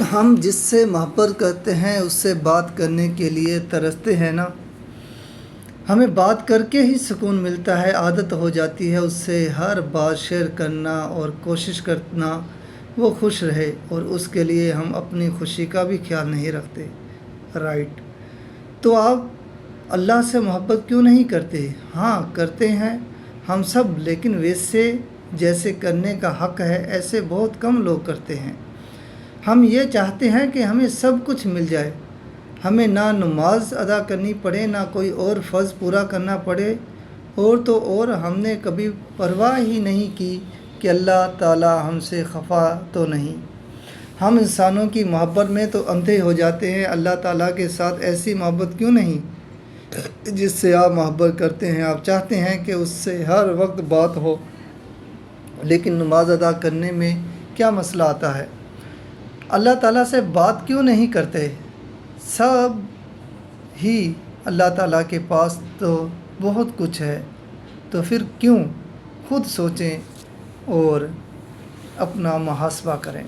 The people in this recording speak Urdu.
ہم جس سے محبت کرتے ہیں اس سے بات کرنے کے لیے ترستے ہیں نا، ہمیں بات کر کے ہی سکون ملتا ہے، عادت ہو جاتی ہے اس سے ہر بات شیئر کرنا اور کوشش کرنا وہ خوش رہے، اور اس کے لیے ہم اپنی خوشی کا بھی خیال نہیں رکھتے۔ رائٹ، تو آپ اللہ سے محبت کیوں نہیں کرتے؟ ہاں کرتے ہیں ہم سب، لیکن ویسے جیسے کرنے کا حق ہے ایسے بہت کم لوگ کرتے ہیں۔ ہم یہ چاہتے ہیں کہ ہمیں سب کچھ مل جائے، ہمیں نہ نماز ادا کرنی پڑے، نہ کوئی اور فرض پورا کرنا پڑے، اور تو اور ہم نے کبھی پرواہ ہی نہیں کی کہ اللہ تعالیٰ ہم سے خفا تو نہیں۔ ہم انسانوں کی محبت میں تو اندھے ہو جاتے ہیں، اللہ تعالیٰ کے ساتھ ایسی محبت کیوں نہیں جس سے آپ محبت کرتے ہیں؟ آپ چاہتے ہیں کہ اس سے ہر وقت بات ہو، لیکن نماز ادا کرنے میں کیا مسئلہ آتا ہے؟ اللہ تعالیٰ سے بات کیوں نہیں کرتے؟ سب ہی اللہ تعالیٰ کے پاس تو بہت کچھ ہے، تو پھر کیوں؟ خود سوچیں اور اپنا محاسبہ کریں۔